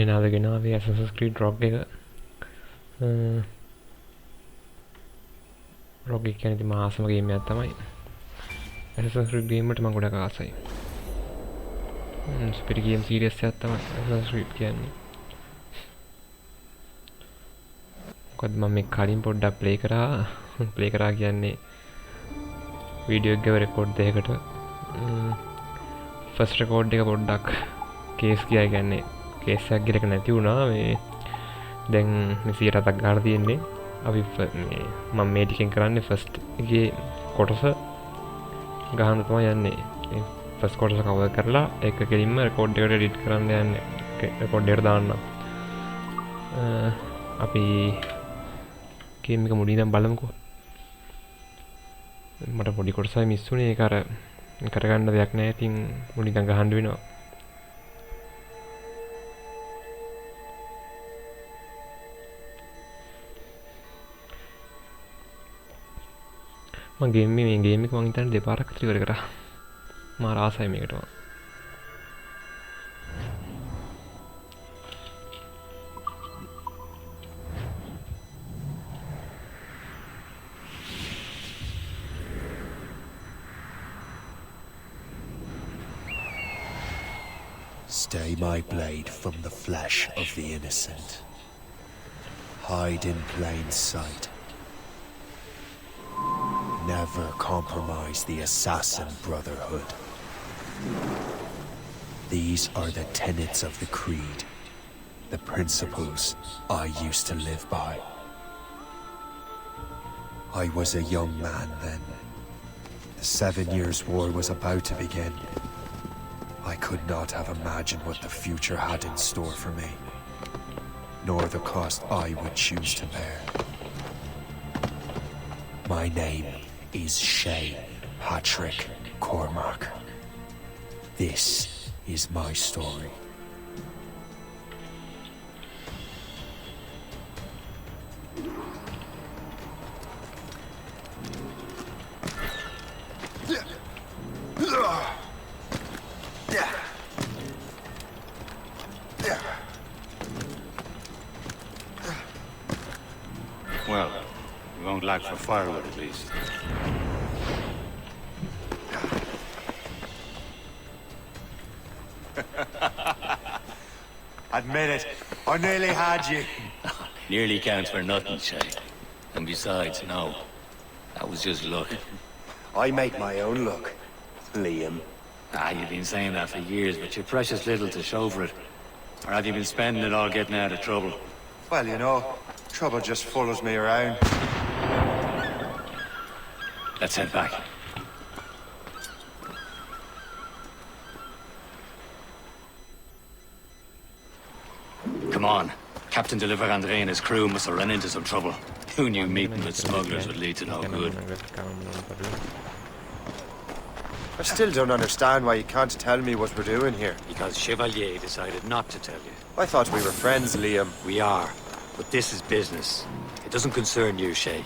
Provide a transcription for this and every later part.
ඔන්න නාද ගෙනාවේ Assassin's Creed Rogue එක. Rogue එක කියන්නේ මම ආසම ගේම් එකක් තමයි. Assassin's Creed ගේම් වලට මම ගොඩක් ආසයි. සුපර් ගේම් සීරීස් එකක් තමයි Assassin's Creed කියන්නේ. මොකද මම මේ කලින් පොඩ්ඩක් ප්ලේ කරා කියන්නේ වීඩියෝ එක රෙකෝඩ් දෙකකට ෆස්ට් රෙකෝඩ් එක පොඩ්ඩක් කේස් ගියා කියන්නේ කේස් එකක් ගිරක නැති වුණා මේ දැන් 107ක් ගන්න තියෙන්නේ අපි මේ මම මේ ටිකෙන් කරන්නේ ෆස්ට් එකේ කොටස ගහන්න තමයි යන්නේ ෆස්ට් කොටස කවර් කරලා ඒක කෙලින්ම රෙකෝඩ් එකට එඩිට් කරන්න යන්නේ රෙකෝඩ් එකට දාන්න අපි ගේම් එක මුලින් ඉඳන් බලමුකෝ මට පොඩි කොටසයි මිස් වුණේ ඒක අර කරගන්න දෙයක් නැහැ ඉතින් මුලින් ඉඳන් ගහන්න වෙනවා මම ගේම් එක මම හිතන්නේ දෙපාරක් විතර ඉවර කරා මාර ආසයි මේකට Stay my blade from the flesh of the innocent. Hide in plain sight. Never compromise the assassin brotherhood. These are the tenets of the creed, the principles I used to live by. I was a young man then. The 7 Years' War was about to begin. I could not have imagined what the future had in store for me, nor the cost I would choose to bear. My name is Shay Patrick Cormac. This is my story. Well, we won't lack for firewood at least. Admit it, I nearly had you. Nearly counts for nothing, Shay. And besides, no. That was just luck. I make my own luck, Liam. You've been saying that for years, but you're precious little to show for it. Or have you been spending it all getting out of trouble? Well, you know, trouble just follows me around. Let's head back. Come on. Captain de Andre and his crew must have run into some trouble. Who knew meeting with smugglers would lead to no good? I still don't understand why you can't tell me what we're doing here. Because Chevalier decided not to tell you. I thought we were friends, Liam. We are. But this is business. It doesn't concern you, Shay.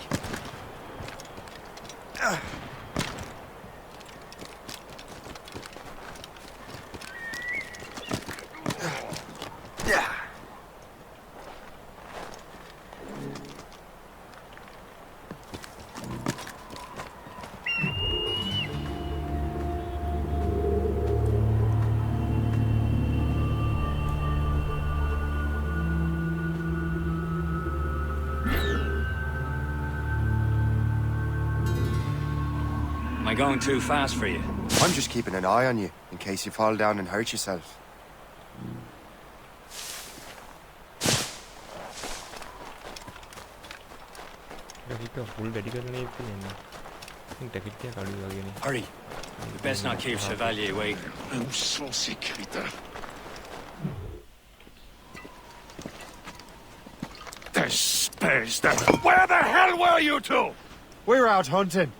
Am I going too fast for you? I'm just keeping an eye on you, in case you fall down and hurt yourself. Hurry. You best not keep Chevalier waiting. Où sont ces crétins? Where the hell were you two? We're out hunting.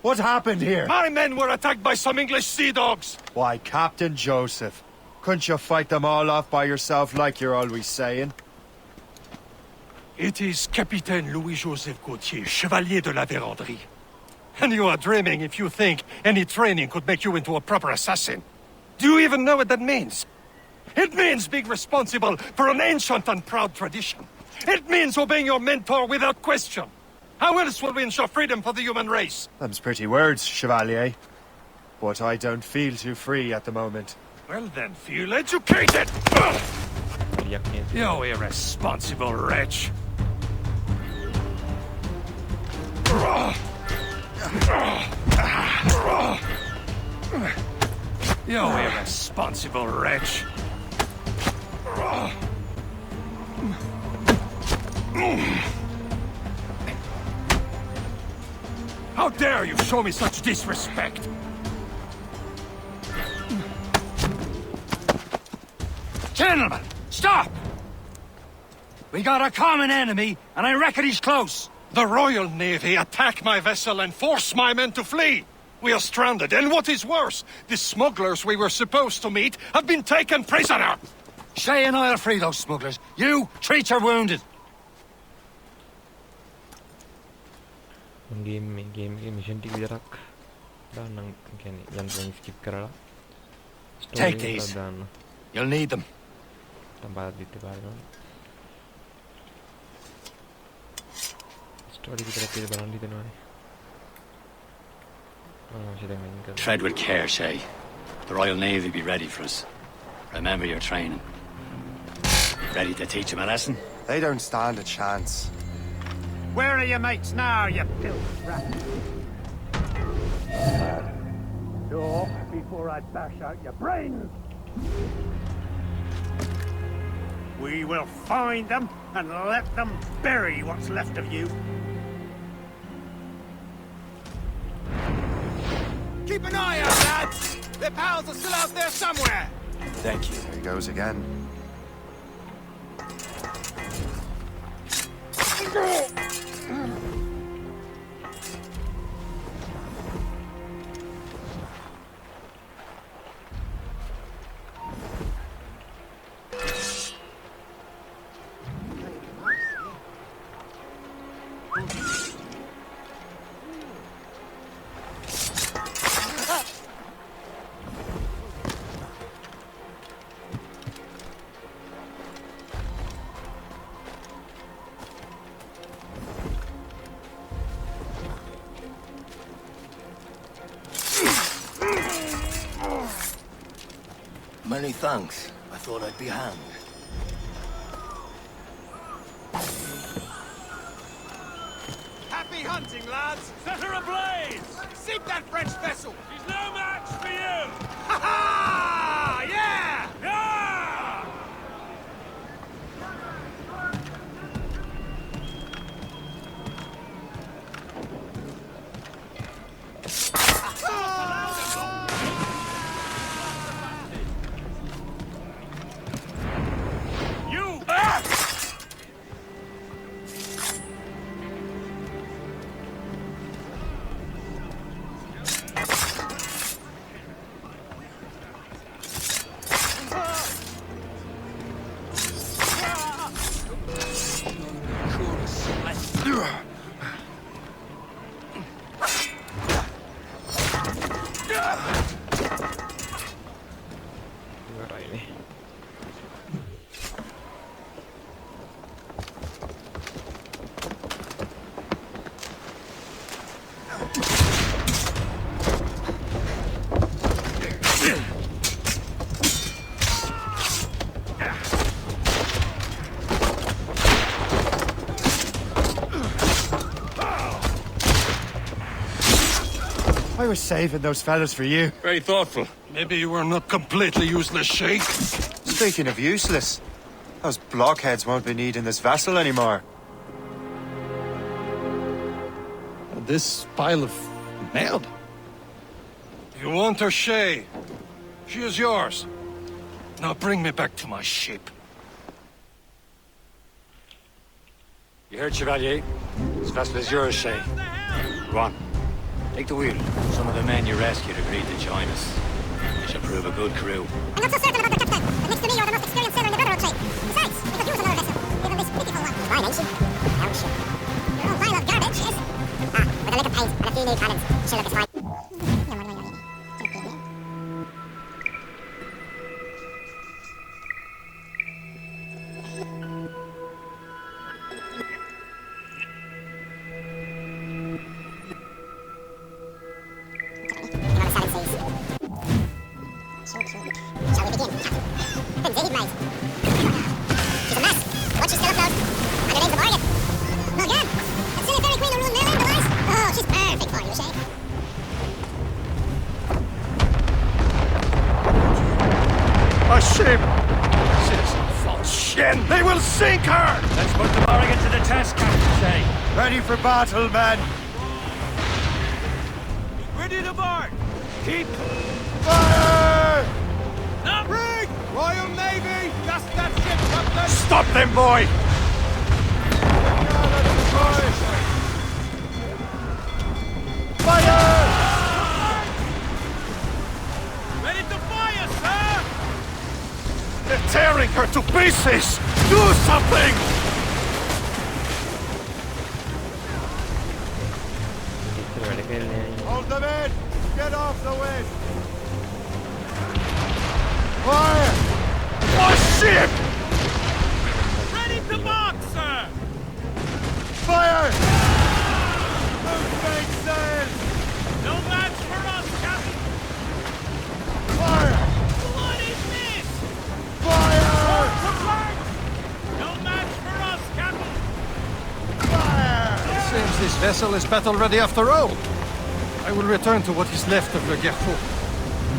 What happened here? My men were attacked by some English sea dogs. Why, Captain Joseph. Couldn't you fight them all off by yourself like you're always saying? It is Capitaine Louis-Joseph Gauthier, Chevalier de la Vérendrye. And you are dreaming if you think any training could make you into a proper assassin. Do you even know what that means? It means being responsible for an ancient and proud tradition. It means obeying your mentor without question. How else will we ensure freedom for the human race? Them's pretty words, Chevalier. But I don't feel too free at the moment. Well then, feel educated! Teriaknya itu. You irresponsible wretch! You irresponsible wretch! How dare you show me such disrespect? Gentlemen, stop! We got a common enemy, and I reckon he's close. The Royal Navy attack my vessel and force my men to flee. We are stranded, and what is worse, the smugglers we were supposed to meet have been taken prisoner. Shay and I'll free those smugglers. You treat your wounded. game mission ටික විතරක් දාන්නම් කියන්නේ යන්ත්‍රයෙන් skip කරලා Take these. You'll need them. tambah දිත්තේ පාරනවා story විතරක් කියලා බලන්න හිතනවානේ Tread with care, Shay. The Royal Navy be ready for us. Remember your training. Ready to teach them a lesson? They don't stand a chance. Where are your mates now, you filth rat? Talk before I bash out your brains. We will find them and let them bury what's left of you. Keep an eye out, lads! Their pals are still out there somewhere! Thank you. There he goes again. Many thanks. I thought I'd be hanged. Happy hunting, lads! Set her ablaze! Sink that French vessel! She's no match for you! Ha ha! Yeah! Yeah! You! iwarai nih I was saving those fellas for you. Very thoughtful. Maybe you were not completely useless, Sheikh. Speaking of useless, those blockheads won't be needing this vessel anymore. This pile of mail. You want her, Shay? She is yours. Now bring me back to my ship. You heard, Chevalier? This vessel is yours, Shay. Go on. Take the wheel. Some of the men you rescued agreed to join us. They should prove a good crew. I'm not so certain about the captain, but next to me you're the most experienced sailor in the brotherhood trade. Besides, we could use another vessel, even this pitiful one. Fine, ain't she? Oh, shit. Your old pile of garbage is... with a lick of paint and a few new cannons. She'll look as fine. Sink her! Let's put the Morrigan to the test, Captain Shay. Ready for battle, men! Ready to board! Keep fire! Now rig! Royal Navy! Just that ship, Captain! Stop them, boy! Fire! Ready to fire, sir! They're tearing her to pieces! Do something! Hold them in! Get off the wind! Fire! Oh, ship! Ready to board, sir! Fire! Move sail! No match for us, Captain! Fire! What is this? Fire! No match for us, Captain! Fire! Seems this vessel is battle-ready after all. I will return to what is left of Le Gerfaut.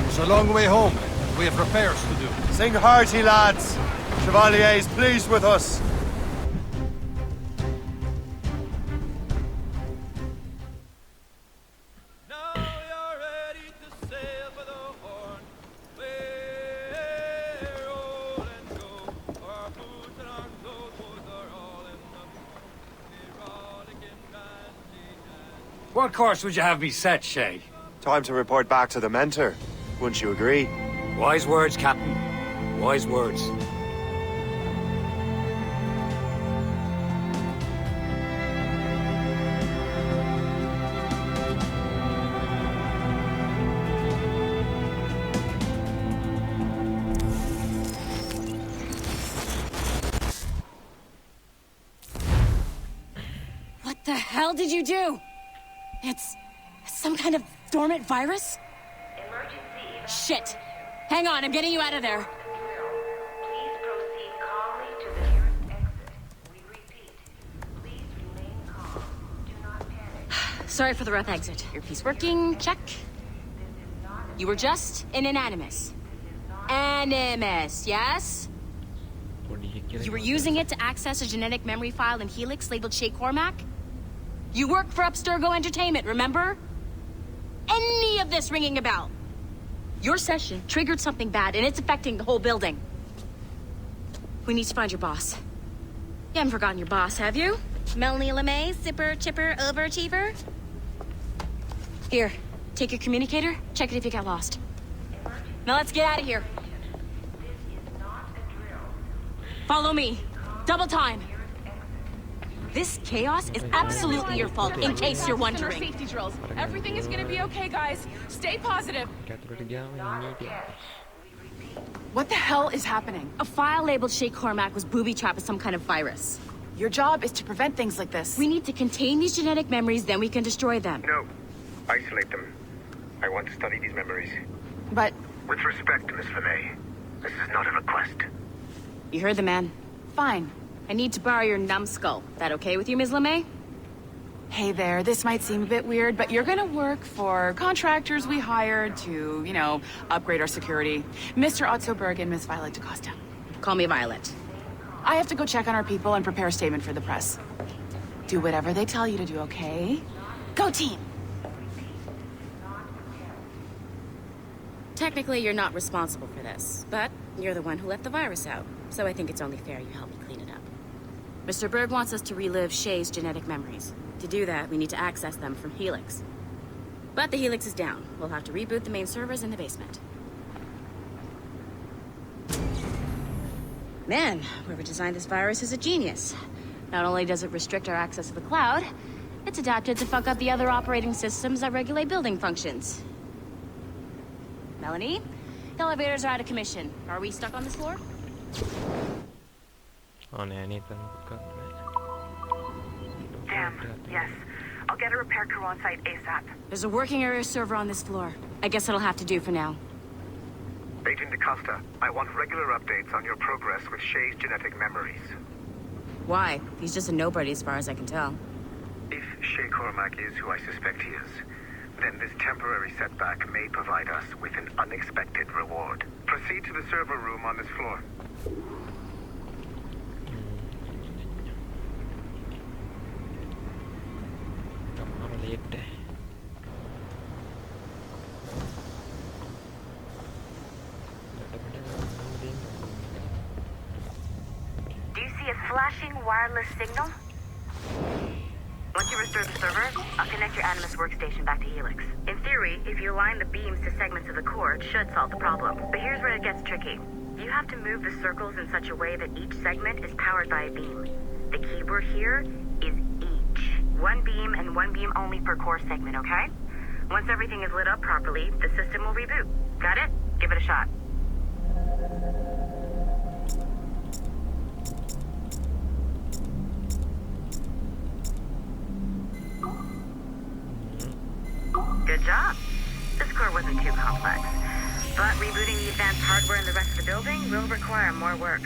It's a long way home. We have repairs to do. Sing hearty, lads! Chevalier is pleased with us. Now you're ready to sail for the Horn. We're old and go. Our boots and our clothes are all in the erotic and bandy dance. What course would you have me set, Shay? Time to report back to the mentor. Wouldn't you agree? Wise words, Captain. Wise words. What the hell did you do? It's some kind of dormant virus? Shit! Hang on, I'm getting you out of there. Please proceed calmly to the nearest exit. We repeat, please remain calm. Do not panic. Sorry for the rough exit. Earpiece working, check. You were just an animus. Animus, yes? You were using it to access a genetic memory file in Helix labeled Shay Cormac? You work for Abstergo Entertainment, remember? Any of this ringing a bell? Your session triggered something bad, and it's affecting the whole building. We need to find your boss. You haven't forgotten your boss, have you? Melanie LeMay, zipper, chipper, overachiever? Here, take your communicator, check it if you got lost. Now let's get out of here. Follow me. Double time. This chaos is absolutely your fault, in case you're wondering. Safety drills. Everything is gonna be okay, guys. Stay positive. What the hell is happening? A file labeled Shay Cormac was booby-trapped with some kind of virus. Your job is to prevent things like this. We need to contain these genetic memories, then we can destroy them. No. Isolate them. I want to study these memories. But... With respect, Miss LeMay, this is not a request. You heard the man. fine. I need to borrow your numbskull. That okay with you, Ms. LeMay? Hey there, this might seem a bit weird, but you're gonna work for contractors we hired to, you know, upgrade our security. Mr. Otto Berg and Miss Violet DaCosta. Call me Violet. I have to go check on our people and prepare a statement for the press. Do whatever they tell you to do, okay? Go team! Technically, you're not responsible for this, but you're the one who let the virus out, so I think it's only fair you help me clean it up. Mr. Berg wants us to relive Shay's genetic memories. To do that, we need to access them from Helix. But the Helix is down. We'll have to reboot the main servers in the basement. Man, whoever designed this virus is a genius. Not only does it restrict our access to the cloud, it's adapted to fuck up the other operating systems that regulate building functions. Melanie, the elevators are out of commission. Are we stuck on this floor? Damn, yes. I'll get a repair crew on site ASAP. There's a working area server on this floor. I guess it'll have to do for now. Agent DaCosta, I want regular updates on your progress with Shay's genetic memories. Why? He's just a nobody as far as I can tell. If Shay Cormac is who I suspect he is, then this temporary setback may provide us with an unexpected reward. Proceed to the server room on this floor. late. Do you see a flashing wireless signal? Once you restore the server, I'll connect your Animus workstation back to Helix. In theory, if you align the beams to segments of the core, it should solve the problem. But here's where it gets tricky. You have to move the circles in such a way that each segment is powered by a beam. The keyword here is each. One beam and one beam only per core segment, okay? Once everything is lit up properly, the system will reboot. Got it? Give it a shot. Good job. This core wasn't too complex, but rebooting the advanced hardware in the rest of the building will require more work.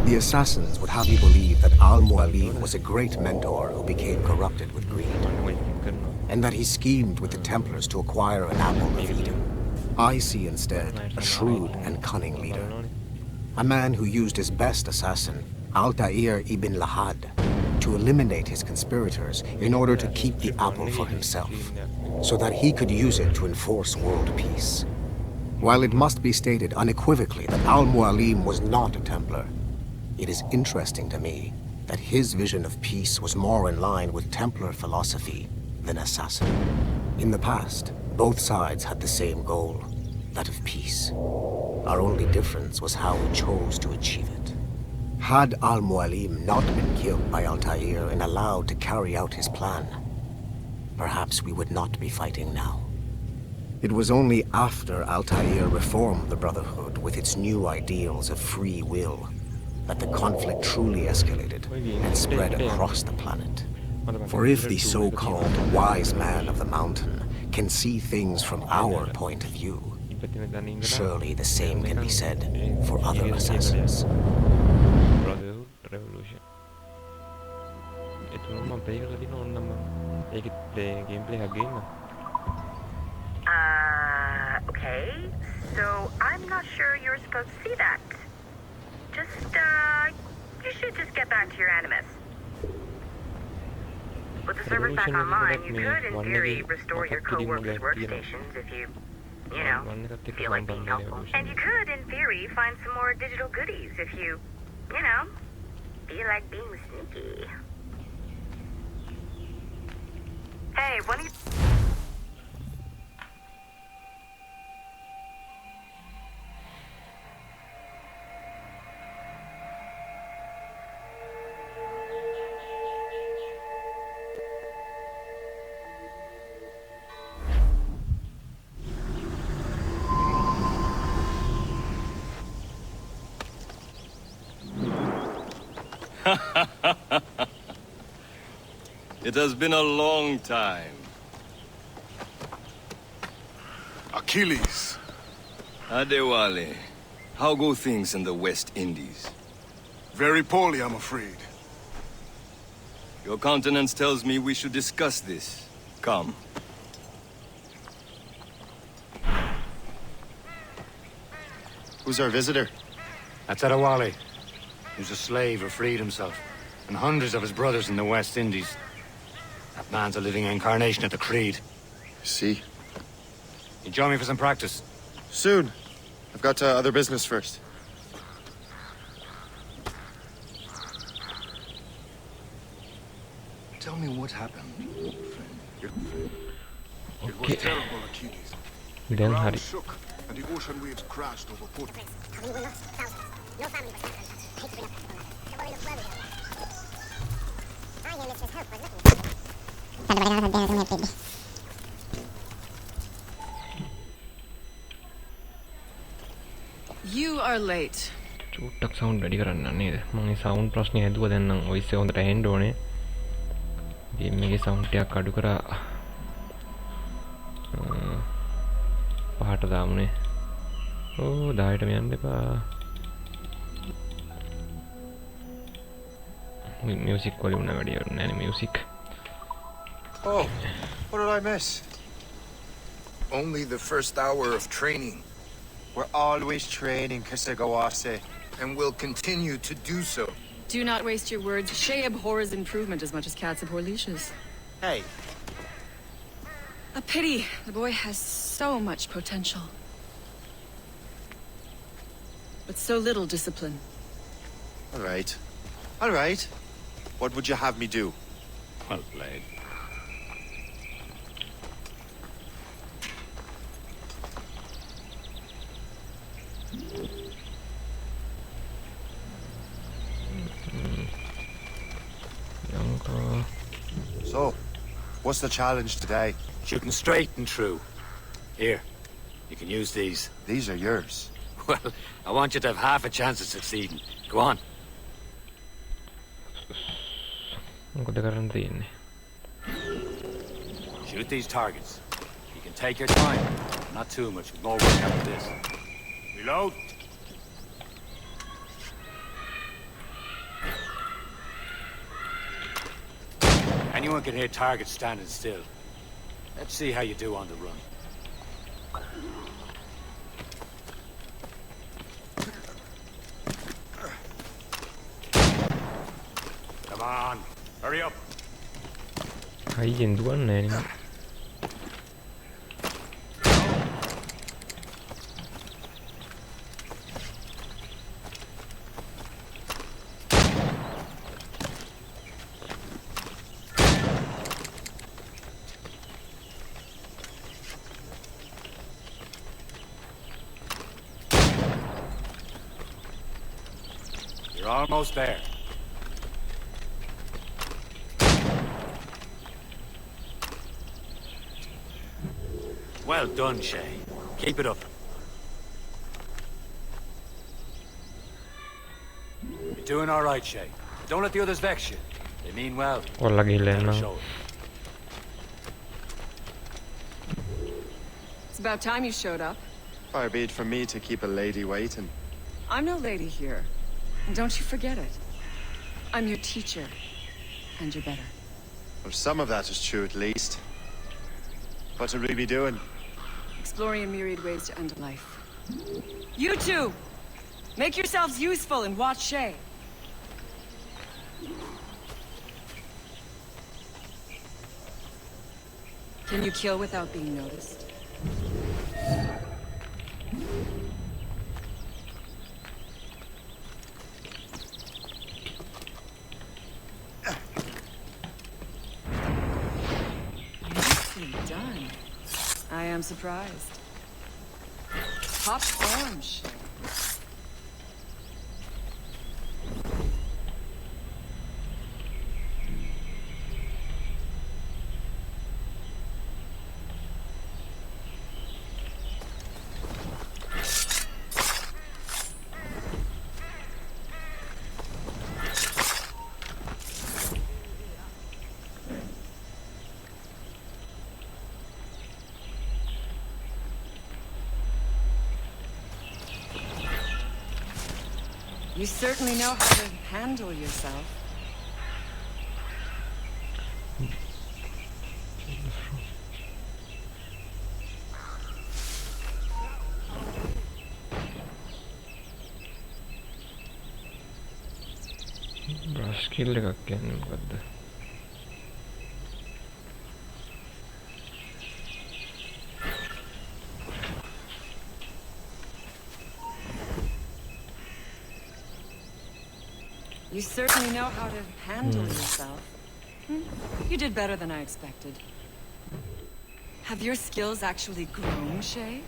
The assassins would have you believe that Al-Mualim was a great mentor who became corrupted with greed, and that he schemed with the Templars to acquire an apple of Eden. I see instead a shrewd and cunning leader, a man who used his best assassin, Altair ibn Lahad, to eliminate his conspirators in order to keep the apple for himself, so that he could use it to enforce world peace. While it must be stated unequivocally that Al-Mualim was not a Templar, it is interesting to me that his vision of peace was more in line with Templar philosophy than assassin. In the past, both sides had the same goal, that of peace. Our only difference was how we chose to achieve it. Had Al-Mualim not been killed by Altair and allowed to carry out his plan, perhaps we would not be fighting now. It was only after Altair reformed the Brotherhood with its new ideals of free will that the conflict truly escalated and spread across the planet. For if the so-called wise man of the mountain can see things from our point of view, surely the same can be said for other assassins. Brotherhood Revolution. Itu mah play කරලා දින ඕන නම් ඒකේ play gameplay එකක් ගේන්න. Okay. So I'm not sure you're supposed to see that. Just, you should just get back to your Animus. With the servers back online, you could, in theory, restore your co-workers' workstations if you know, feel like being helpful. And you could, in theory, find some more digital goodies if you know, feel like being sneaky. Hey, what do you... It has been a long time. Achilles. Adewale, how go things in the West Indies? Very poorly, I'm afraid. Your countenance tells me we should discuss this. Come. Who's our visitor? That's Adewale. He was a slave who freed himself, and hundreds of his brothers in the West Indies. That man's a living incarnation of the Creed. See? You join me for some practice? Soon. I've got other business first. Tell me what happened, friend. It Okay. was terrible, Achilles. The Then ground Hari. shook, and the ocean waves crashed over Port. No family was found. I hate to bring up this. Come on, look where we are. I hear Mrs. Hope was looking for you. You are late. චුට්ටක් sound වැඩි කරන්න නේද මම ඒ sound ප්‍රශ්නේ හැදුවා දැන් නම් ඔයිස් එක හොඳට ඇහෙන්න ඕනේ ගේම් එකේ සවුන්ඩ් ටිකක් අඩු කරා පහට දාමුනේ ඕ 10ටම යන්න එපා මියුසික් වලින් උන වැඩි වුණා නේ music Oh, what did I miss? Only the first hour of training. We're always training, Kasegawase, and we'll continue to do so. Do not waste your words. Shay abhors improvement as much as cats abhor leashes. Hey, A pity. The boy has so much potential. But so little discipline. all right. All right. What would you have me do? Well played. So, what's the challenge today? Shooting straight and true. Here, you can use these. These are yours. Well, I want you to have half a chance of succeeding. Go on. Onko te karantiini? Shoot these targets. You can take your time. Not too much. With more work after this. Reload. Anyone can hit targets standing still. Let's see how you do on the run. Come on, hurry up. Aijen tuonne niin. You're almost there. Well done, Shay. Keep it up. You're doing all right, Shay. Don't let the others vex you. They mean well. Ollakin Show it. It's about time you showed up. Far be it from me to keep a lady waiting. I'm no lady here. And don't you forget it. I'm your teacher. And you're better. Well, some of that is true at least. What should we be doing? Exploring a myriad ways to end life. You two! Make yourselves useful and watch Shay. Can you kill without being noticed? Nicely done. I am surprised. Top form, Shay. You certainly know how to handle yourself. Skilli kaikkea niin katsotaan. You certainly know how to handle yourself. You did better than I expected. Have your skills actually grown, Shay?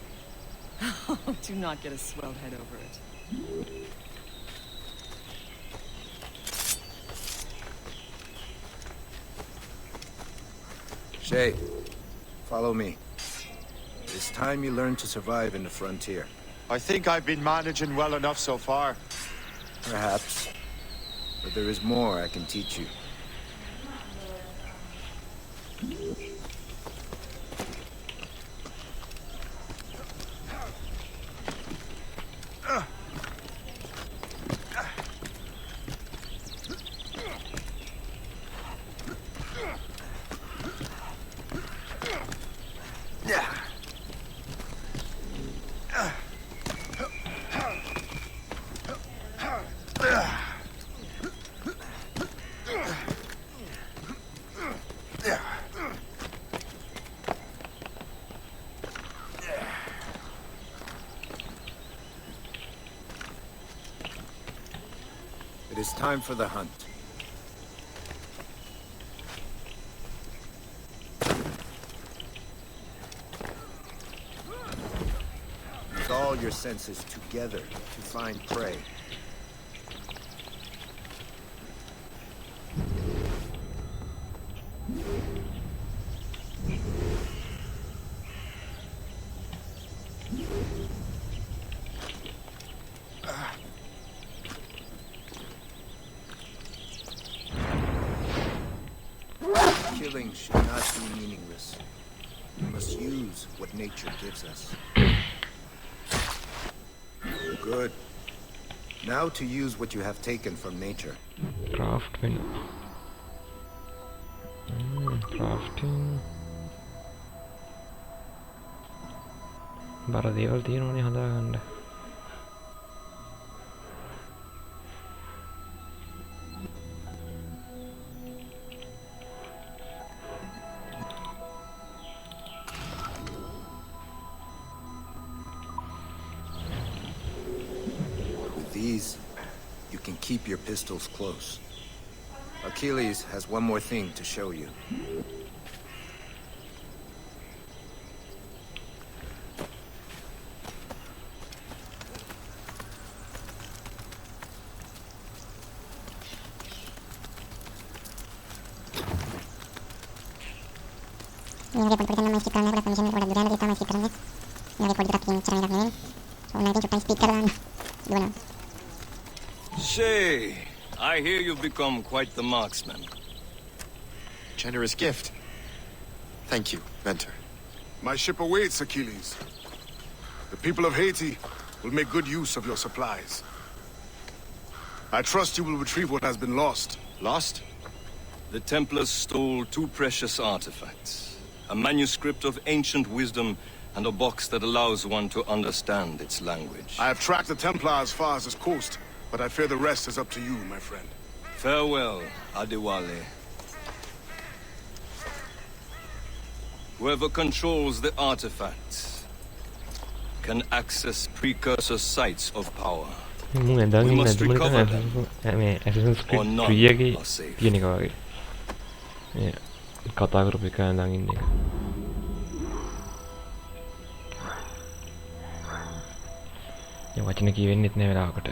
Do not get a swelled head over it. Shay, follow me. It's time you learn to survive in the frontier. I think I've been managing well enough so far. Perhaps. But there is more I can teach you. It is time for the hunt. Use all your senses together to find prey. Killing should not be meaningless. We must use what nature gives us. Good. Now to use what you have taken from nature. Craft menu. Crafting. බර දේවල් තියෙනවනේ හදාගන්න. With these, you can keep your pistols close. Achilles has one more thing to show you. Shay, I hear you've become quite the marksman. Generous gift. Thank you, mentor. My ship awaits, Achilles. The people of Haiti will make good use of your supplies. I trust you will retrieve what has been lost. Lost? The Templars stole 2 precious artifacts. A manuscript of ancient wisdom and a box that allows one to understand its language. I have tracked the Templar as far as this coast, but I fear the rest is up to you, my friend. Farewell, Adewale. Whoever controls the artifacts can access precursor sites of power. We must recover them, or none are safe. කතා කරපු එක ඇඳන් ඉන්න එක. ඒ වචන කියවෙන්නෙත් නෑ වෙලාවකට.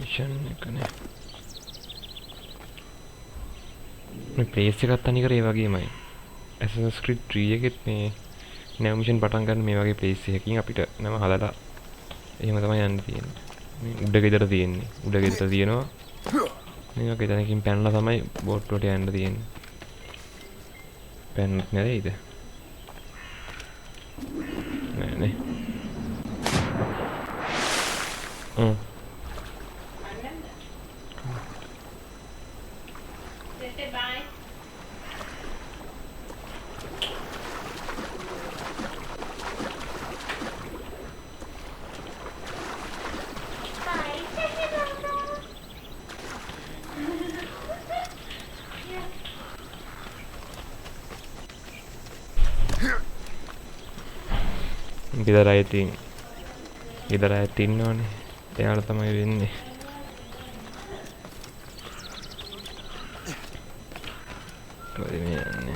Mission එකනේ. මේ ප්ලේස් එකත් අනිකර ඒ වගේමයි. Assassin's Creed 3 එකෙත් මේ නැව මිෂන් පටන් ගන්න මේ වගේ ප්ලේස් එකකින් අපිට නම හදලා එහෙම තමයි යන්න තියෙන්නේ. මේ උඩ ගෙදර තියෙන්නේ. උඩ ගෙදර තියෙනවා. මේ වගේ තැනකින් පැනලා තමයි බෝට් වලට යන්න තියෙන්නේ. පැනන්නත් නෙවෙයිද? නෑ නේ. Bye. ගෙදර අය ගෙදර අයත් ඉන්නවනේ. එයාලා තමයි වෙන්නේ. කොහෙද මේ යන්නේ?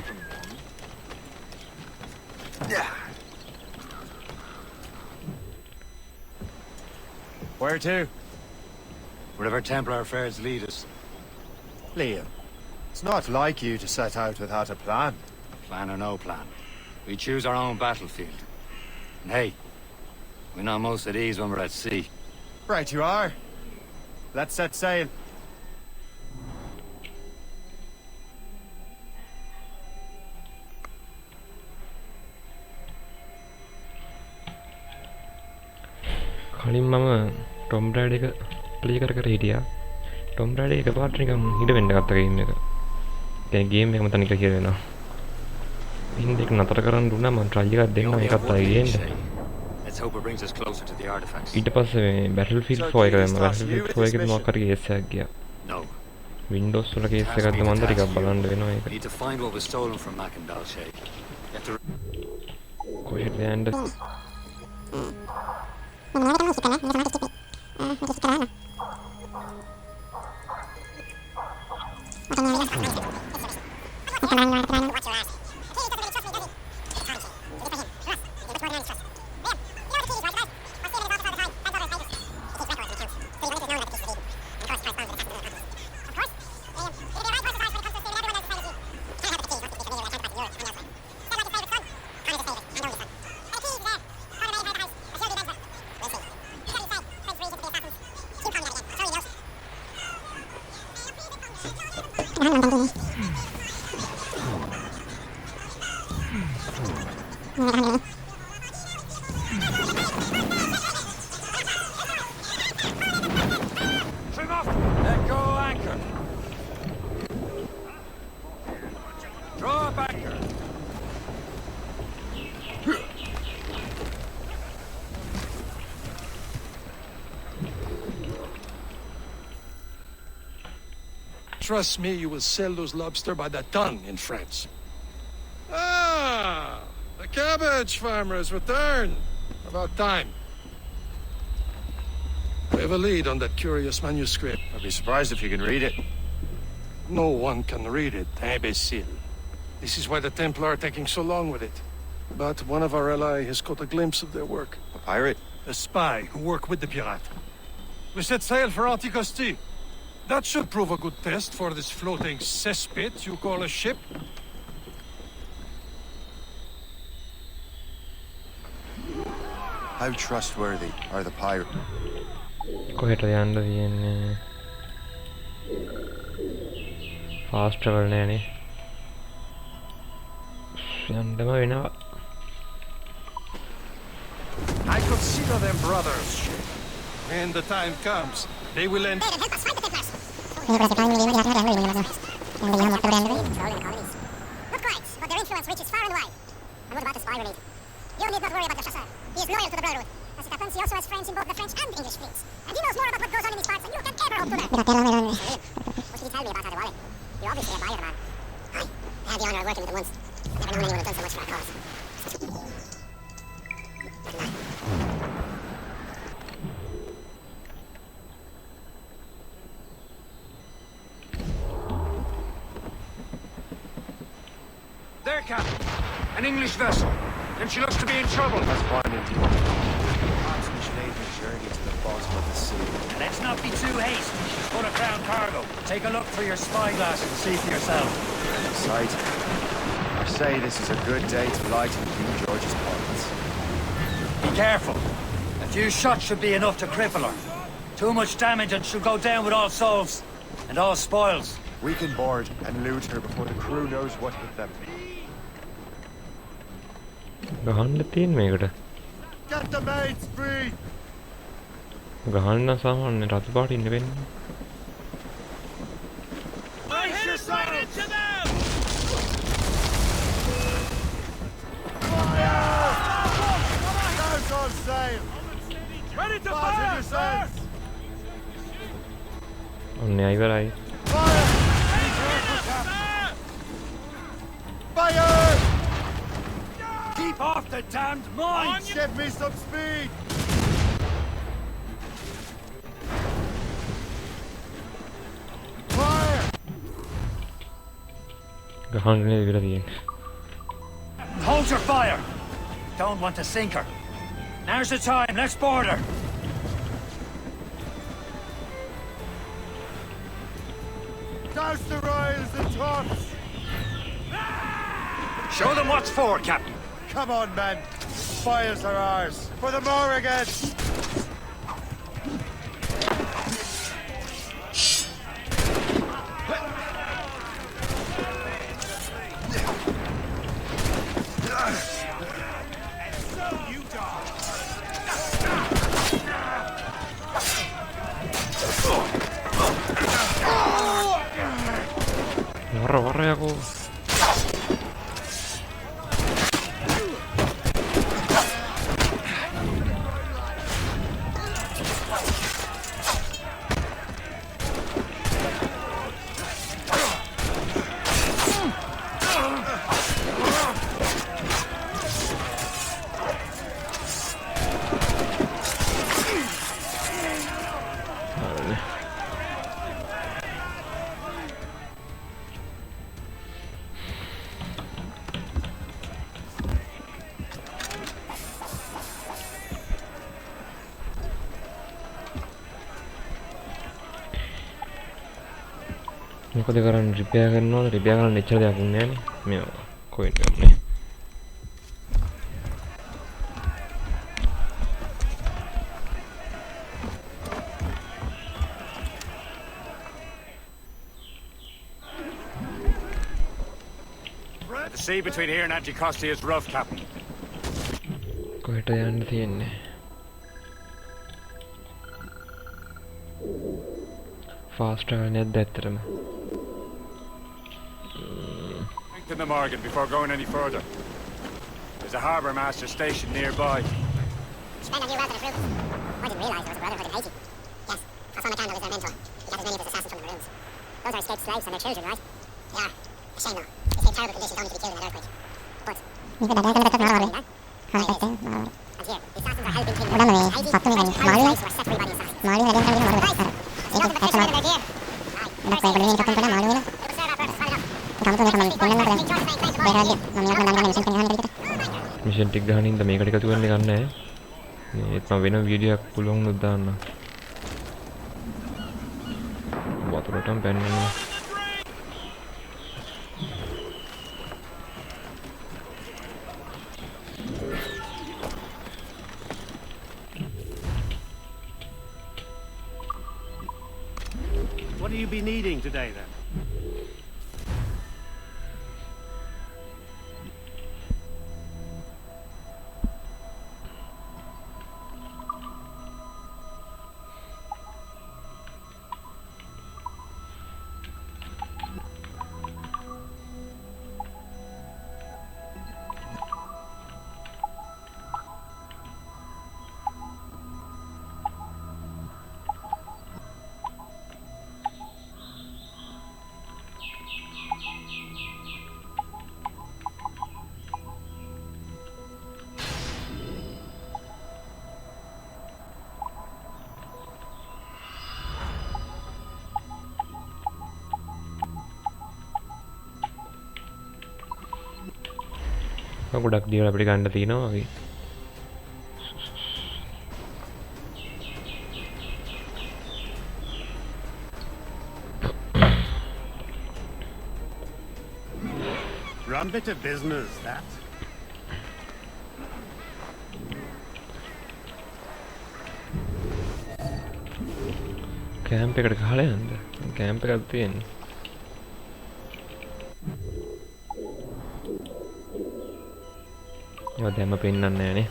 Where to? Wherever Templar affairs lead us. Liam, it's not like you to set out without a plan. Plan or no plan, we choose our own battlefield. And hey, we're not most at ease when we're at sea. Right you are. Let's set sail. කලින් මම Tom ride එක play කර හිටියා. Tom ride එක පාට නිකන් හිඩ වෙන්න ගත්ත ගේම් එක. දැන් ගේම් එකම තනිකර කියලා වෙනවා. ඉන්න දෙක නතර කරන්න දුන්නා මම ට්‍රයි එකක් දෙන්නම් ඒකත් ආයි ගේන්න. Let's hope it brings us closer to the artifacts. ඊට පස්සේ Battlefield 4 එක දැම්මා. Battlefield 4 එකේ මොකක් හරි කේස් එකක් ගියා. No. Windows sulla case එකක්ද මන්ද ටිකක් බලන්න වෙනවා ඒක. Need to find what was stolen from Mackendal, Shay. You have to... කොහෙද යන්නද? Let go anchor. Draw up anchor. Trust me, you will sell those lobster by the ton in France. Ah, the cabbage farmer has returned. About time. We have a lead on that curious manuscript. I'd be surprised if you can read it. No one can read it, imbecile. This is why the Templar are taking so long with it. But one of our allies has caught a glimpse of their work. A pirate? A spy who worked with the pirate. We set sail for Anticosti. That should prove a good test for this floating cesspit you call a ship. How trustworthy are the pirates? කොහෙට යන්නද තියෙන්නේ? Fast travel නෑනේ. යන්නම වෙනවා. I consider them brothers. When the time comes, they will end. Look, right, but their influence reaches far and wide. And what about the spy we need? You need not worry about the chasseur. He is loyal to the Brotherhood. As it happens, he also has friends in both the French and English fleets. And he knows more about what goes on in these parts than you can ever hope to learn. What did he tell me about how they want it? You're obviously a buyer, man. I had the honor of working with him once. Never known anyone had done so much for our cause. There, Captain. An English vessel. And she looks to be in trouble. That's fine indeed. Perhaps we should aid the journey to the bottom of the sea. Let's not be too hasty. She's full of crown cargo. Take a look through your spyglass and see for yourself. Sight. I say this is a good day to lighten King George's pockets. Be careful. A few shots should be enough to cripple her. Too much damage and she'll go down with all souls. And all spoils. We can board and loot her before the crew knows what hit them. ගහන්න තියෙන මේකට. Get the mates free! ගහන්න සාමාන්‍ය රතු පාට ඉන්න වෙන්නේ. Brace yourself! Right into them! Fire! Now's on sail! Ready to Fasten fire! yourselves! ඔන්න ඉවරයි. Fire! Fire! Keep off the damned mines! Give me some speed! Fire! ගහන්න ඉවර තියෙන්නේ. Hold your fire! Don't want to sink her. Now's the time, let's board her! Douse the royals and tops! Show them what's for, Captain. Come on, men. Spoils are ours. For the Morrigans! Varra joku. මොකද කරන්නේ repair කරනවද repair කරන්න එච්චර දෙයක් උන්නේ නැහැ නේ මේ කොයින් ගන්නේ The sea between here and Anticosti is rough, Captain. කොහෙට යන්න තියෙන්නේ ෆාස්ට් ට්‍රැවල් නැද්ද ඇත්තටම Strengthen the Morgan before going any further. There's a harbour master station nearby. Spend on new wealth and fruits. I didn't realize there was a brotherhood in Haiti. Yes, Hassan McCandle is their mentor. He got as many of his assassins from the Maroons. Those are escaped slaves and their children, right? They are. A shame though. They escaped terrible conditions only to be killed in that earthquake. But... And here, the assassins are helping King Haiti. Slaves who are set free by the assassins. Nothing but fishermen in their gear. It will serve our purpose, well enough. King George is paying claims to mission ටික ගහන ඉඳ මේකට එකතු වෙන්න ගන්න නැහැ. ඒත් මම වෙන වීඩියෝ එකක් පුළුවන් උනොත් දාන්න. වතුරටම පැන්නෙනවා. What do you be needing today, then? ගොඩක් දේවල් අපිට ගන්න තියෙනවා වගේ. Rum bit of business, that. Camp එකට ගහලා යන්න. කැම්ප් එකක් තියෙන්නේ. ඒවා දැම්ම පෙන්නන්නේ නැහනේ.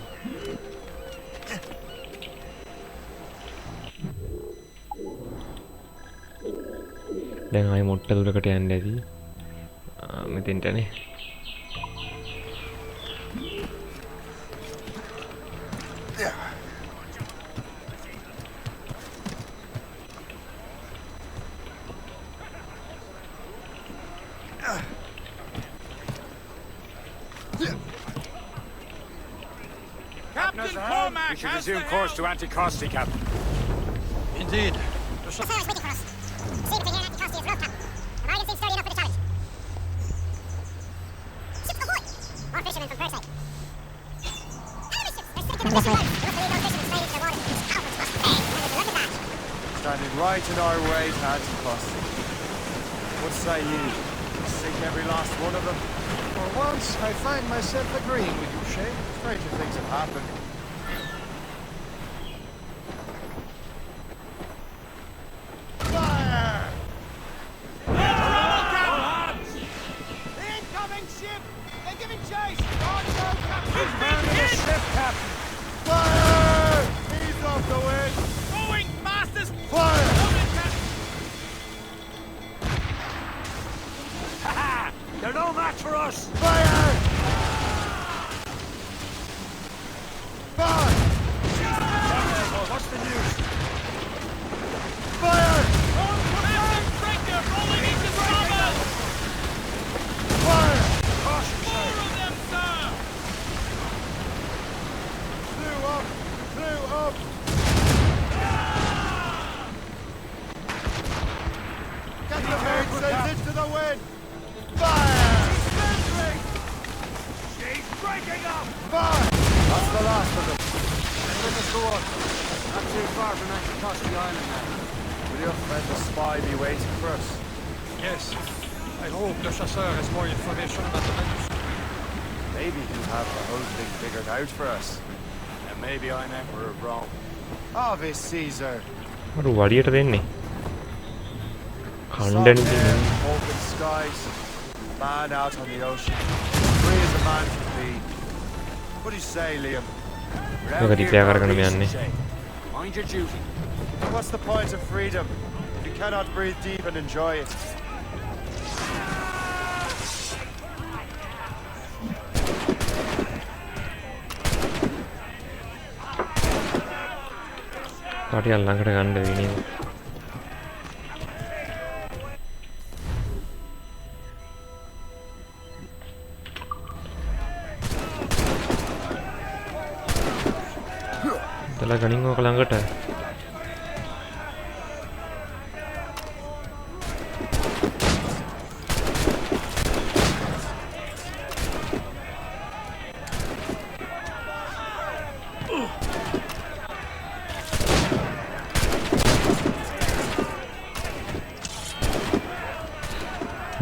දැන් ආයෙ මොට්ට දුරකට යන්න ඇති. මෙතෙන්ටනේ. We should resume course to Anticosti, Captain. Indeed. The sailor's waiting for us. The sea between here and Anticosti is rough, Captain. The Morgan seems sturdy enough for the challenge. Ships ahoy! More fishermen from Perthside. Enemy ships! They're sinking the fishing boats. We must lead those fishermen straight into the water. These cowards must pay. And there's a look at that. Standing right in our way to Anticosti. What say you? Sink every last one of them? For once, I find myself agreeing with you, Shay. Stranger things have happened. Fire! Incoming ship! They're giving chase! Ship, Captain! Fire! He's off the wind! Going, masters! Fire! Ha-ha! They're no match for us! Fire! Fire! What's the news? Fire! Massive breaker rolling into trouble! Fire! Caution, Four of them, sir! Flew up! Flew up! Get the mainsails into the wind! Fire! She's breaking up! Fire! That's the last of them. Let us go on. Not too far from Anticosti Island now. Will your friend the spy be waiting for us? Yes. I hope the chasseur has more information about the manuscript. Maybe he'll have the whole thing figured out for us. And maybe I'm Emperor of Rome. Ave Caesar. අර වඩියට දෙන්නේ. Sun කණ්ඩෙන් there, open skies, man out on the ocean. Free as a man can be. What do you say, Liam? මේක repair කරගෙන යන්නේ. Mind your duty. What's the point of freedom if you cannot breathe deep and enjoy it? පාටිය ළඟට ගන්න වෙන්නේ. තල ගණින් ඔක ළඟට.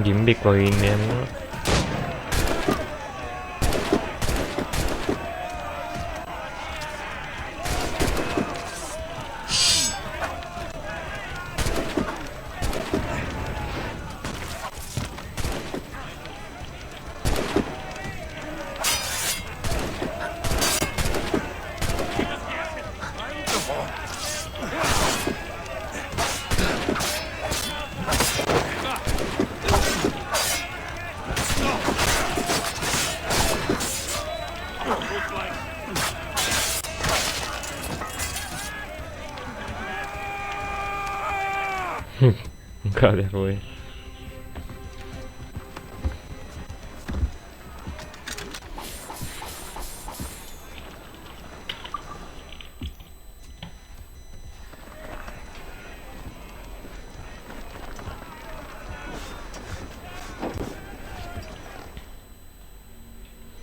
ගිම්බෙක් වගේ ඉන්නේ යනවා. Cadê foi?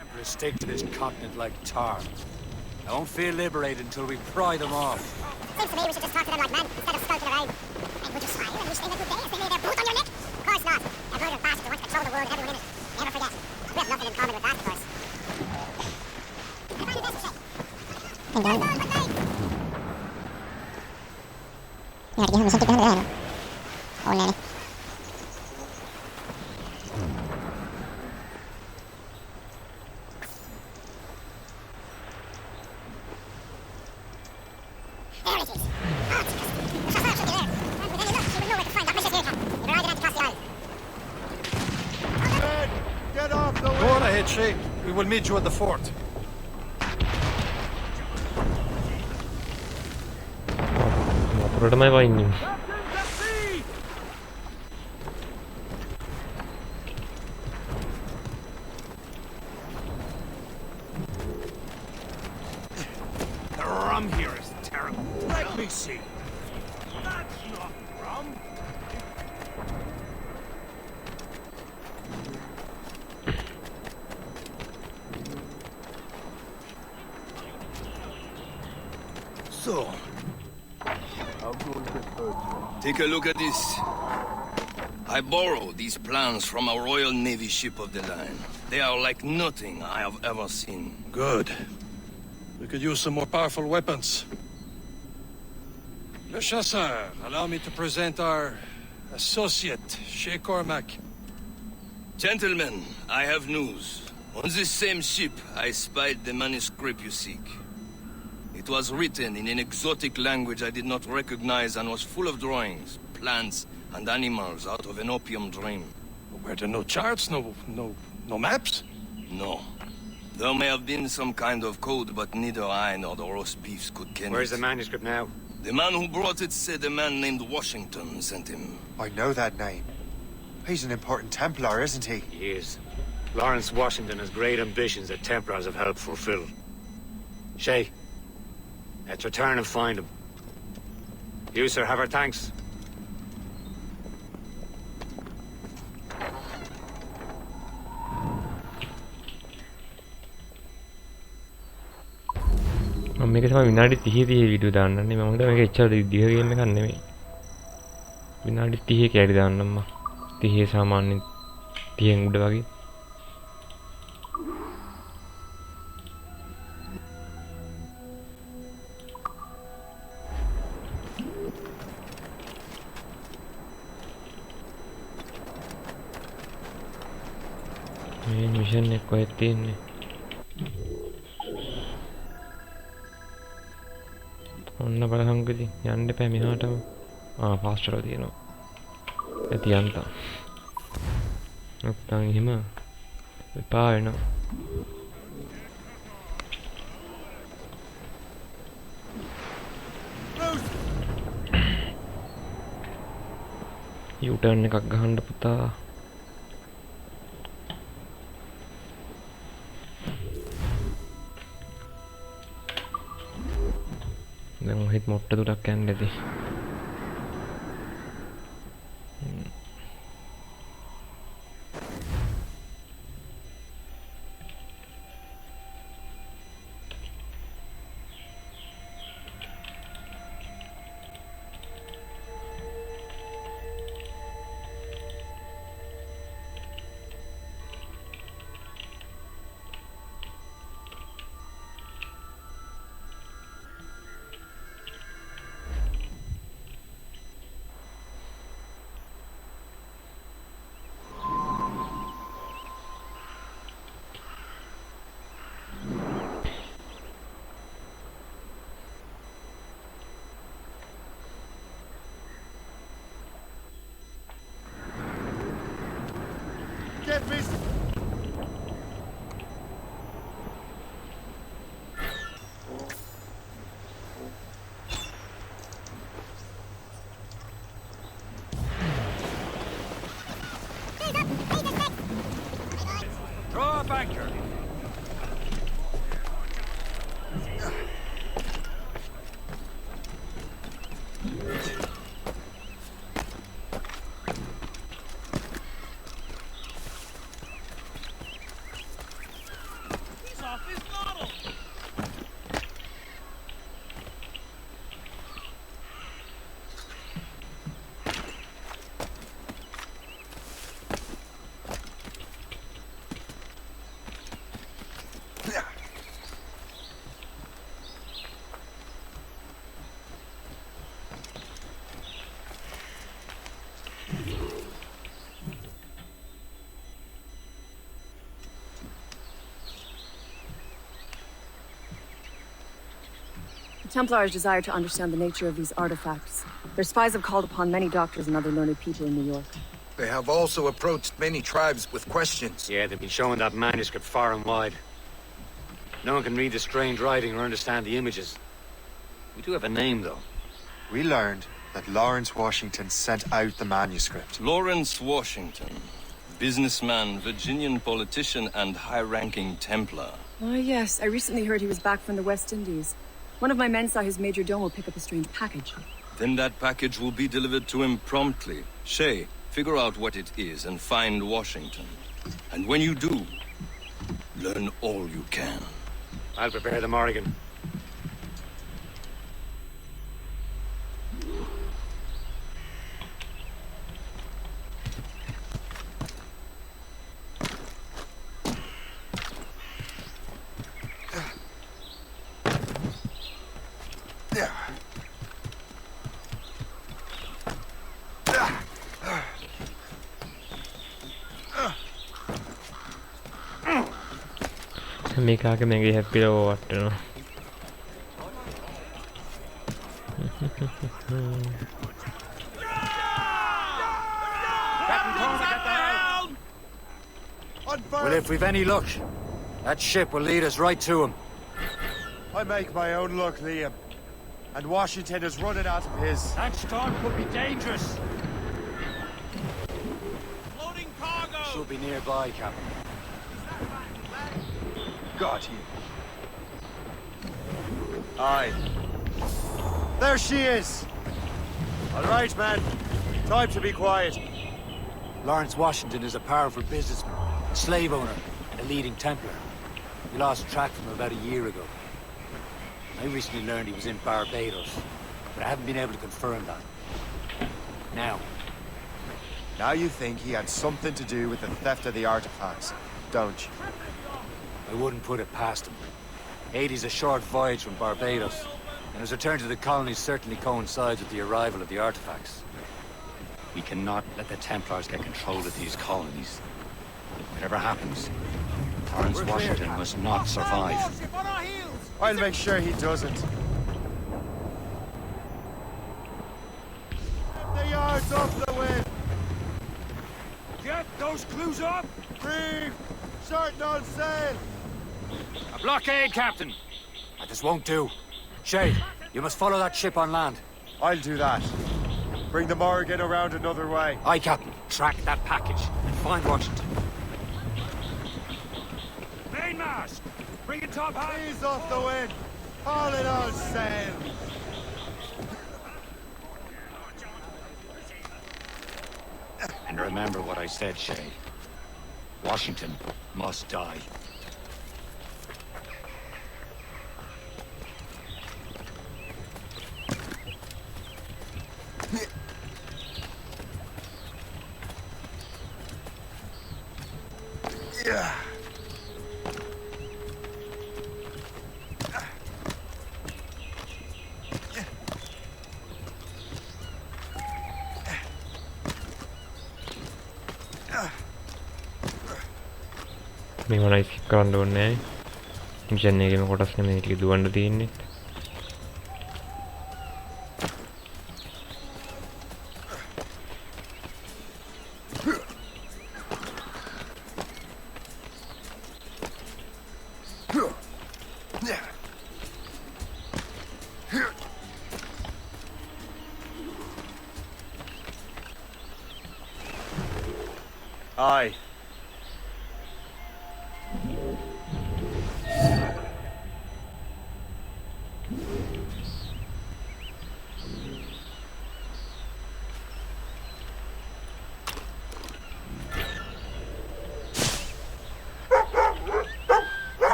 Emperors stick to this continent like tar. I won't feel liberated until we pry them off. Seems to me we should just talk to them like men instead of skulking around. And would you smile and wish them a good day if they laid their boot on your neck? Of course not. A murdered bastard who wants to control the world and everyone in it. Never forget. We have nothing in common with that, of course. There it is. Oh, it's the chauffeur should be there. And with any luck, she will know where to find that vicious haircut. If you're riding out across the island. Ed, get off the way! Go on ahead, Shay. We will meet you at the fort. වතුරටමයි වයින්නේ. The rum here is terrible. Let me see. That's not rum. So, take a look at this. I borrowed these plans from a Royal Navy ship of the line. They are like nothing I have ever seen. Good. We could use some more powerful weapons. Le Chasseur, allow me to present our associate, Shay Cormac. Gentlemen, I have news. On this same ship, I spied the manuscript you seek. It was written in an exotic language I did not recognize and was full of drawings, plants, and animals out of an opium dream. Were there no charts, no maps? No. There may have been some kind of code, but neither I nor the roast beefs could ken Where's it. the manuscript now? The man who brought it said a man named Washington sent him. I know that name. He's an important Templar, isn't he? He is. Lawrence Washington has great ambitions that Templars have helped fulfill. Shay, let's return and find him. You, sir, have our thanks. මේක තමයි විනාඩි 30 video දාන්නන්නේ මම හිතුවා මේක එච්චර දීර්ඝ game එකක් නෙමෙයි විනාඩි 30 කැරි දාන්නම් මම 30 සාමාන්‍යයෙන් 30න් උඩ වගේ. මේ මිෂන් එක කොහෙද තියෙන්නේ? ඔන්න බලහංගු ඉතින් යන්න එපා මෙහාටම. ෆාස්ට් කරලා තියෙනවා. ඇති යන්තා. නැත්තම් එහෙම එපා වෙනවා. U-turn එකක් ගහන්න පුතා. දැන් ඔහෙත් මොට්ට දුරක් යන්න ඇති. Get me! Draw up anchor. The Templars desire to understand the nature of these artifacts. Their spies have called upon many doctors and other learned people in New York. They have also approached many tribes with questions. Yeah, they've been showing that manuscript far and wide. No one can read the strange writing or understand the images. We do have a name, though. We learned that Lawrence Washington sent out the manuscript. Lawrence Washington. Businessman, Virginian politician, and high-ranking Templar. Ah, yes. I recently heard he was back from the West Indies. One of my men saw his major domo pick up a strange package. Then that package will be delivered to him promptly. Shay, figure out what it is and find Washington. And when you do, learn all you can. I'll prepare the Morrigan. මේකාගේ මගේ හැප්පිලා වටනවා. Well, if we've any luck, that ship will lead us right to him. I make my own luck, Liam. And Washington is running out of his. That storm could be dangerous. Loading cargo! Should be nearby, Captain. Got you. Aye. There she is! All right, man. Time to be quiet. Lawrence Washington is a powerful businessman, a slave owner, and a leading Templar. We lost track of him about a year ago. I recently learned he was in Barbados, but I haven't been able to confirm that. Now, Now you think he had something to do with the theft of the artifacts, don't you? I wouldn't put it past him. Haiti's a short voyage from Barbados, and his return to the colonies certainly coincides with the arrival of the artifacts. We cannot let the Templars get control of these colonies. Whatever happens, Lawrence Washington must not survive. I'll make sure he doesn't. Get the yards off the wind! Get those clues up! Reef! Shorten all sail! A blockade, Captain! This won't do. Shay, you must follow that ship on land. I'll do that. Bring the Morrigan around another way. Aye, Captain. Track that package and find Washington. Mainmast! Bring it top high! Ease off the wind! Haul it all sail! And remember what I said, Shay. Washington must die. Yeah. මේ මොනයි skip කරන්න ඕනේ නැහැ. Mission එකේම කොටස් නෙමෙයි ටික දුවන්න තියෙන්නේ. Aye.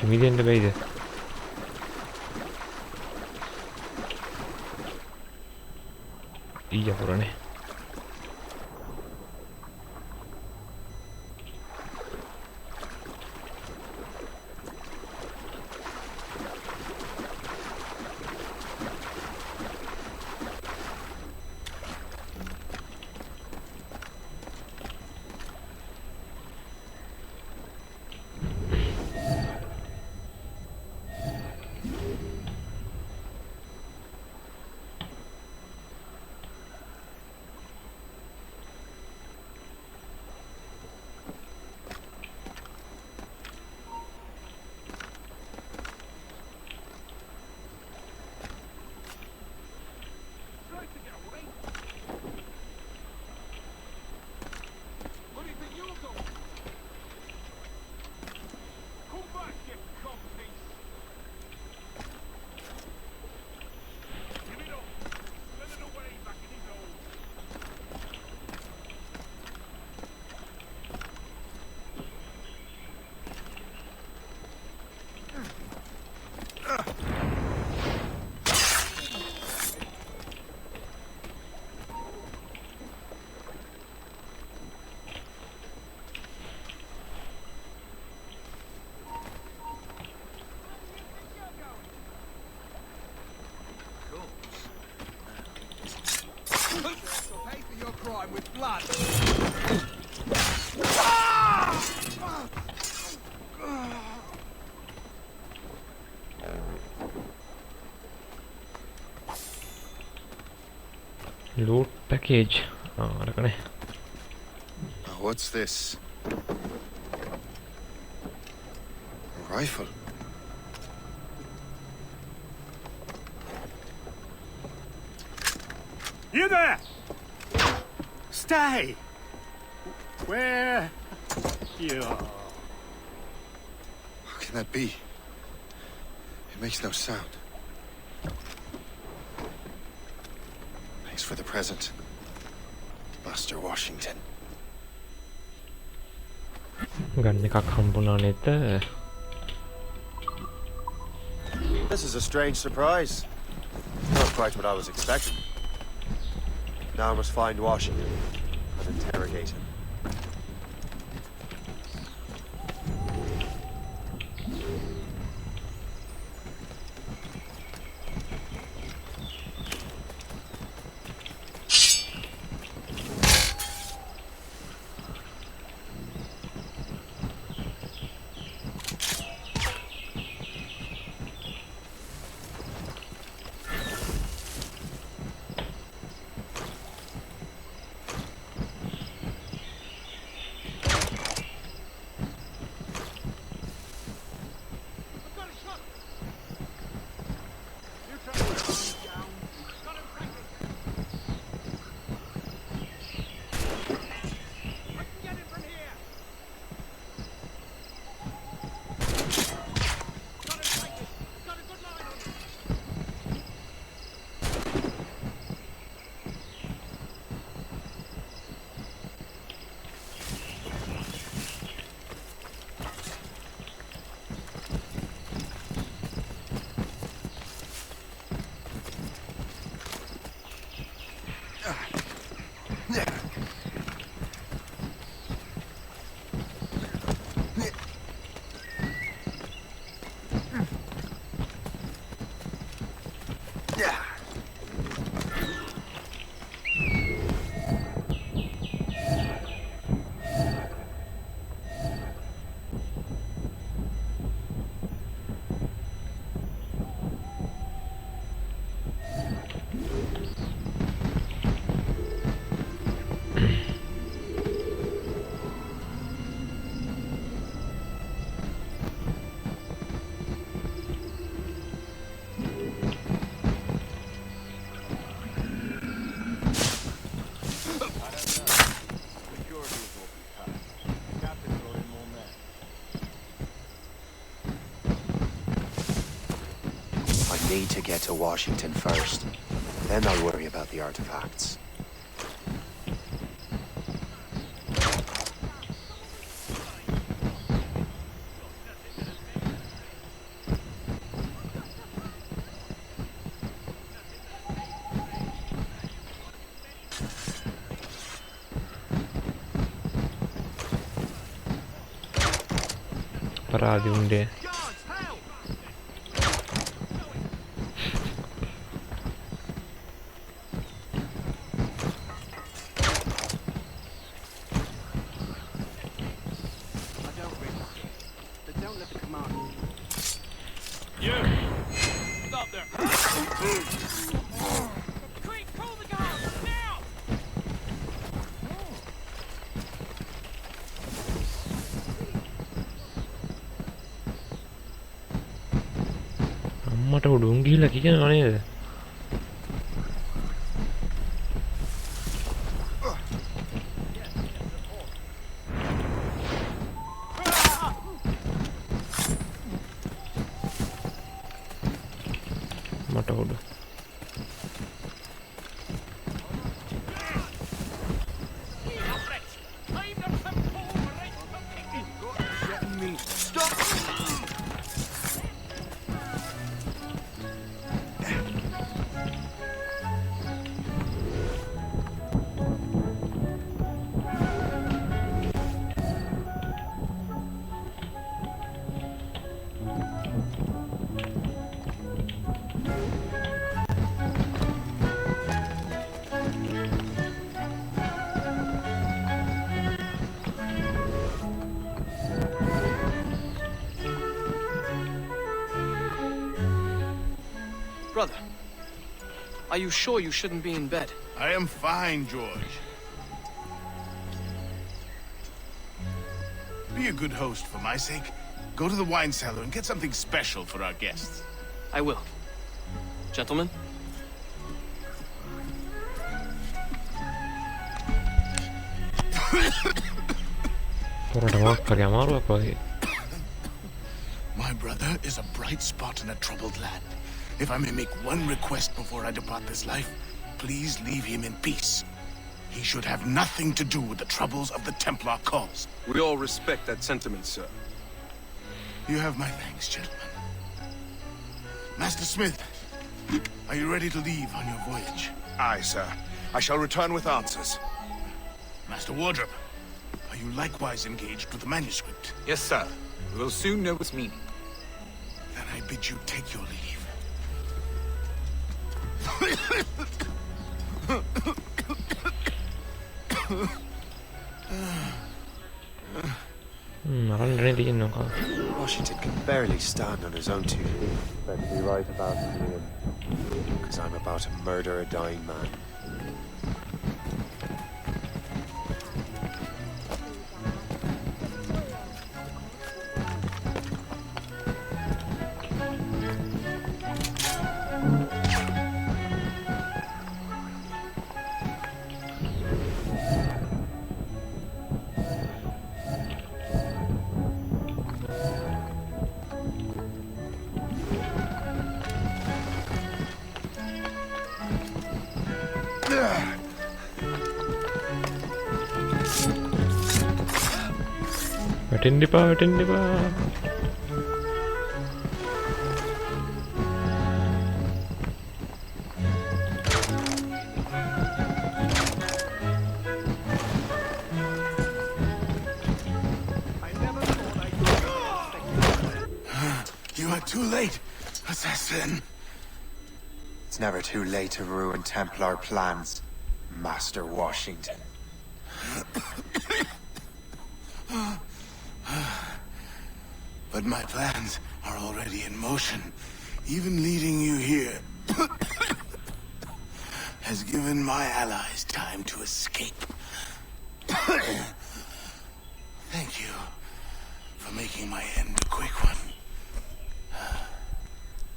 කිමිදෙන්න බැයිද? ඊය පුරනේ. With blood. Loot package. Arakane. What's this? A rifle. You there! Stay! Where? You. How can that be? It makes no sound. Thanks for the present, Buster Washington. ගන්න එකක් හම්බුණා නේද? This is a strange surprise. Not quite what I was expecting. Now I must find Washington and interrogate him. Need to get to Washington first. Then I'll worry about the artifacts. Paradi unde. මට උඩුන් ගිහිල්ලා කියනවා නේද? මට උඩු Brother, are you sure you shouldn't be in bed? I am fine, George. Be a good host for my sake. Go to the wine cellar and get something special for our guests. I will. Gentlemen? Chiamarlo poi. My brother is a bright spot in a troubled land. If I may make one request before I depart this life, please leave him in peace. He should have nothing to do with the troubles of the Templar cause. We all respect that sentiment, sir. You have my thanks, gentlemen. Master Smith, are you ready to leave on your voyage? Aye, sir. I shall return with answers. Master Wardrop, are you likewise engaged with the manuscript? Yes, sir. We will soon know its meaning. Then I bid you take your leave. Washington can barely stand on his own 2 feet. Better be right about me, because I'm about to murder a dying man. Tindipa. You are too late, assassin. It's never too late to ruin Templar plans, Master Washington. But my plans are already in motion. Even leading you here has given my allies time to escape. Thank you for making my end a quick one.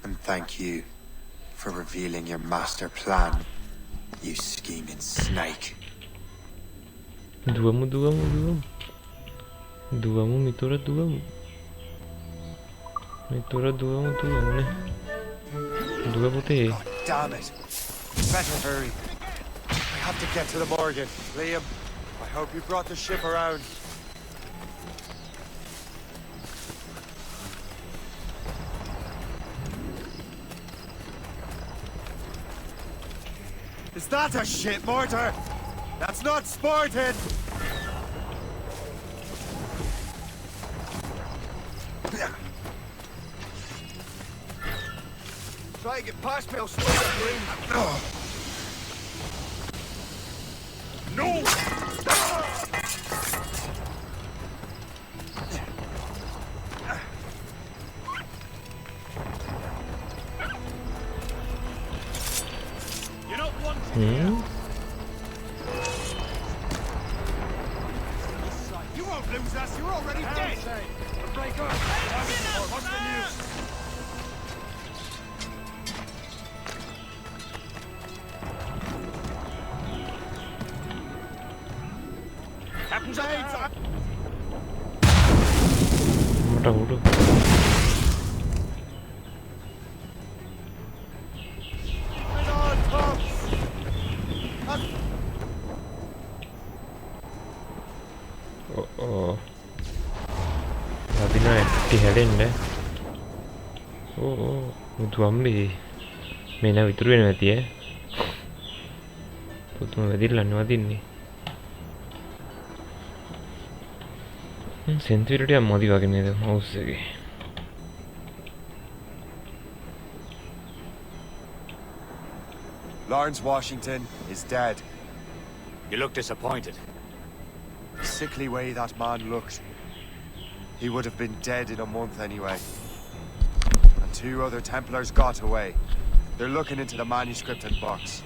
And thank you for revealing your master plan, you scheming snake. Duamu. Duamu, mitura duamu. Mitura duamu ne. Dua putih. Damn it. Better hurry. I have to get to the Morgan. Liam, I hope you brought the ship around. Is that a ship mortar? That's not sported! Try and get past me, I'll slow that green. No! You're not wanted here. You won't lose us, you're already dead! Break up! What's the news? Captain's aid! Udah. Oh. Tapi හැලෙන්න. ඕ මුතු අම්බේ මේ නෑ විතර වෙන ඇති ඈ. පුතුම වැදිරලන්නේ වදින්නේ. Centimetre එකක් මොදි වගේ නේද මවුස් එකේ. Lawrence Washington is dead. You look disappointed. The sickly way that man looked. He would have been dead in a month anyway. And 2 other Templars got away. They're looking into the manuscript and box.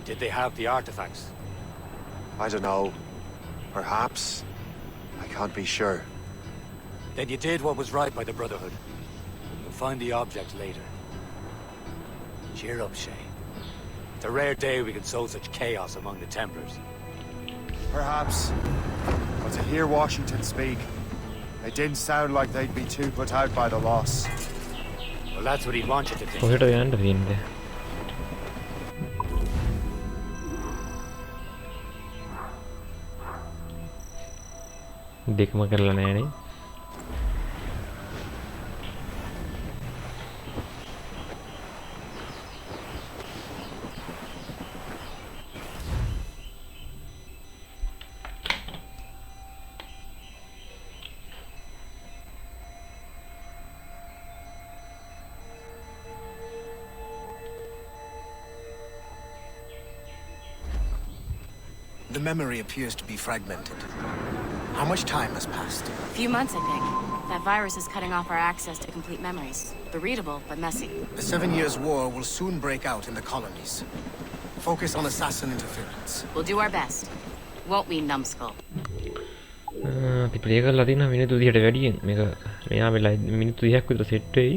Did they have the artifacts? I don't know. Perhaps. I can't be sure. Then you did what was right by the Brotherhood. You'll find the object later. Cheer up, Shay. It's a rare day we can sow such chaos among the Templars. Perhaps. But hear Washington speak. It didn't sound like they'd be too put out by the loss. Well, that's what he'd want you to think. කොහෙට යන්න තියෙන්නේ? දෙකම කරලා නැහැනේ. The memory appears to be fragmented. How much time has passed? A few months, I think. That virus is cutting off our access to complete memories. They're readable, but messy. The 7 Years' War will soon break out in the colonies. Focus on assassin interference. We'll do our best. Won't we, numbskull? අපි play කරලා තියෙනවා මිනිත්තු 30ට වැඩියෙන්. මේක මෙයා වෙලා මිනිත්තු 30ක් විතර සෙට් වෙයි.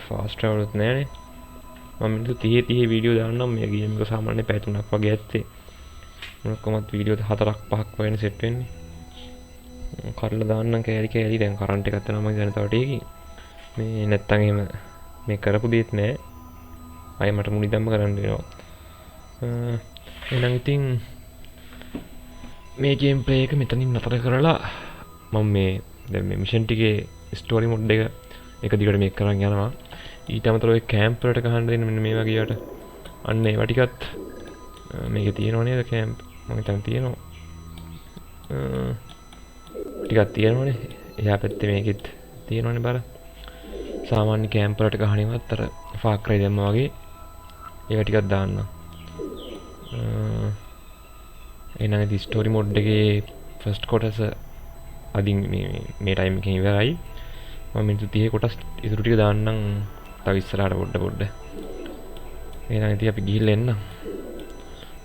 ෆාස්ට් ට්‍රැවලුත් නෑනේ. මම මිනිත්තු 30 වීඩියෝ දාන්නම් මේ ගේම් එක සාමාන්‍ය පැය 3ක් වගේ ඇත්තේ. මොනක්කොමත් වීඩියෝ 4ක් 5ක් වගේ සෙට් වෙන්නේ. කරලා දාන්නම් කෑලි දැන් කරන්ට් එකක් යනවා මම දැන් තව ටිකකින්. මේ නැත්තම් එහෙම මේ කරපු දෙයක් නෑ. අය මට මුලින්දම කරන්න වෙනවා. එහෙනම් ඉතින් මේ ගේම් ප්ලේ එක මෙතනින් නතර කරලා මම මේ දැන් මේ මිෂන් ටිකේ ස්ටෝරි මොඩ් එක දිගට මේක කරන් යනවා. ඊට අමතරව ඔය කැම්ප් වලට ගහන්න දෙන්න මෙන්න මේ වගේ යට. අන්න ඒවා ටිකත් මේකේ තියෙනව නේද කැම්ප්? මම හිතන් තියෙනවා. ටිකක් තියෙනවනේ. එහා පැත්තේ මේකෙත් තියෙනවනේ බර. සාමාන්‍ය කැම්ප් වලට ගහණේවත් අර ෆාර් ක්‍රයි දැම්මා වගේ ඒවා ටිකක් දාන්න. එහෙනම් ඉතින් ස්ටෝරි මොඩ් එකේ ෆස්ට් කොටස අදින් මේ ටයිම් එකකින් ඉවරයි. මම මිනිත්තු 30 කොටස් ඉතුරු ටික දාන්නම් තව ඉස්සරහට පොඩ. එහෙනම් ඉතින් අපි ගිහිල්ලා එන්න.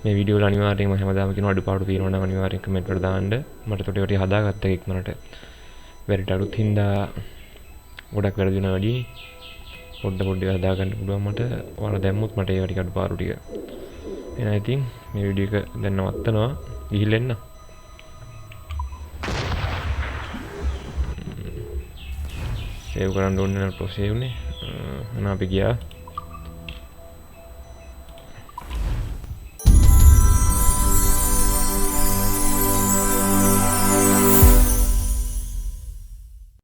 මේ වීඩියෝ වල අනිවාර්යෙන්ම හැමදාම කියන අඩුපාඩු තියෙනවා නම් අනිවාර්යෙන් කමෙන්ට් වල දාන්න. මට ඒකට ඒවා හදාගත්ත එක ඉක්මනට. වැඩට අලුත් හින්දා ගොඩක් වැඩ දිනවා වැඩි. පොඩ හදාගන්න පුළුවන් මට. ඔයාලා දැම්මොත් මට ඒවා ටික අඩුපාඩු ටික. එහෙනම් ඉතින් මේ වීඩියෝ එක දැන් නවත්තනවා. ගිහිල්ලා එන්න. සේව් කරන්න ඕනේ නේද? සේව් නේ. එහෙනම් අපි ගියා.